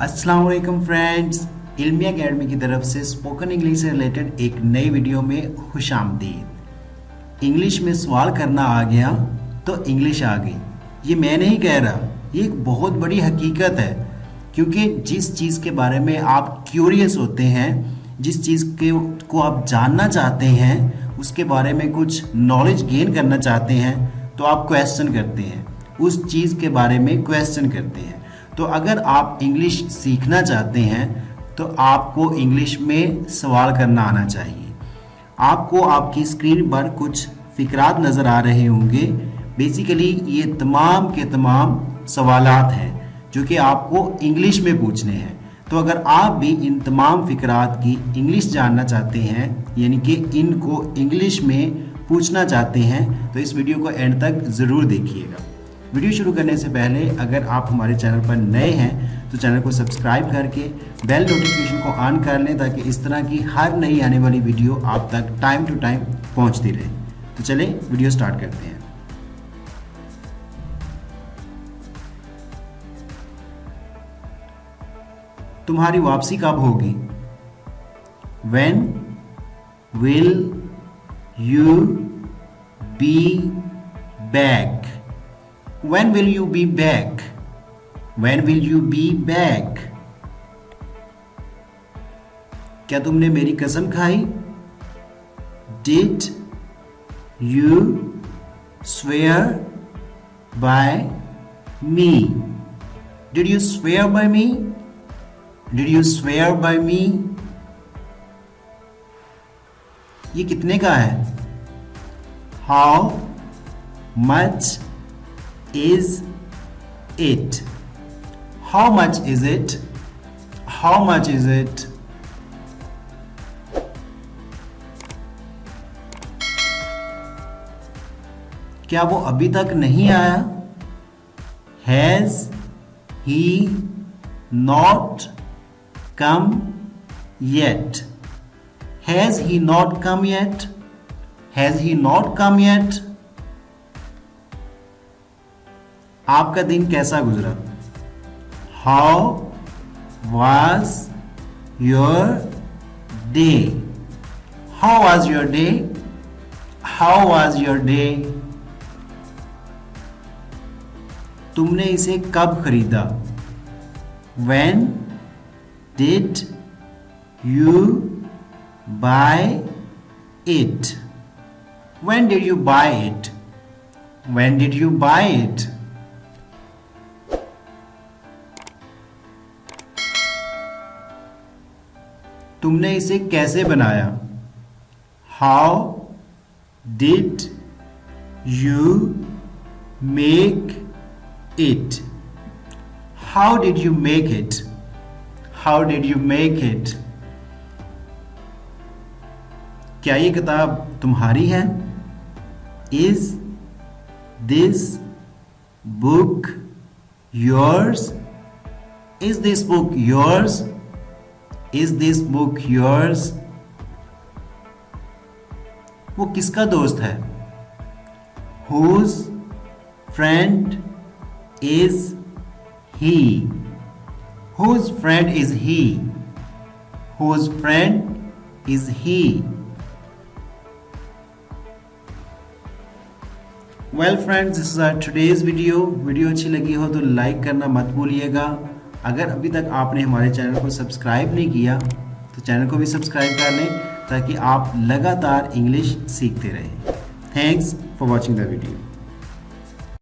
अस्सलाम वालेकुम फ्रेंड्स, इल्मी एकेडमी की तरफ से स्पोकन इंग्लिश से रिलेटेड एक नई वीडियो में खुशामदीद। इंग्लिश में सवाल करना आ गया तो इंग्लिश आ गई। ये मैं नहीं कह रहा, ये एक बहुत बड़ी हकीकत है, क्योंकि जिस चीज़ के बारे में आप क्यूरियस होते हैं, जिस चीज़ को आप जानना चाहते हैं, उसके बारे में कुछ नॉलेज गेन करना चाहते हैं, तो आप क्वेश्चन करते हैं, उस चीज़ के बारे में क्वेश्चन करते हैं। तो अगर आप इंग्लिश सीखना चाहते हैं तो आपको इंग्लिश में सवाल करना आना चाहिए। आपको आपकी स्क्रीन पर कुछ फ़िक्रात नज़र आ रहे होंगे। बेसिकली ये तमाम के तमाम सवालात हैं जो कि आपको इंग्लिश में पूछने हैं। तो अगर आप भी इन तमाम फ़िक्रात की इंग्लिश जानना चाहते हैं, यानी कि इनको इंग्लिश में पूछना चाहते हैं, तो इस वीडियो को एंड तक ज़रूर देखिएगा। वीडियो शुरू करने से पहले अगर आप हमारे चैनल पर नए हैं तो चैनल को सब्सक्राइब करके बेल नोटिफिकेशन को ऑन कर लें, ताकि इस तरह की हर नई आने वाली वीडियो आप तक टाइम टू टाइम पहुंचती रहे। तो चलें वीडियो स्टार्ट करते हैं। तुम्हारी वापसी कब होगी? When will you be back? When will you be back? When will you be back? क्या तुमने मेरी कसम खाई? Did you swear by me? Did you swear by me? Did you swear by me? ये कितने का है? How much is it? How much is it? How much is it? क्या वो अभी तक नहीं आया? Has he not come yet? Has he not come yet? Has he not come yet? आपका दिन कैसा गुजरा? How was your day? How was your day? How was your day? तुमने इसे कब खरीदा? When did you buy it? When did you buy it? When did you buy it? तुमने इसे कैसे बनाया? How did you make it? How did you make it? How did you make it? क्या ये किताब तुम्हारी है? Is this book yours? Is this book yours? Is this book yours? वो किसका दोस्त है? Whose friend is he? Whose friend is he? Whose friend is he? Well friends, this is our today's video. Video अच्छी लगी हो तो like करना मत भूलिएगा। अगर अभी तक आपने हमारे चैनल को सब्सक्राइब नहीं किया तो चैनल को भी सब्सक्राइब कर लें, ताकि आप लगातार इंग्लिश सीखते रहें। Thanks for watching the video.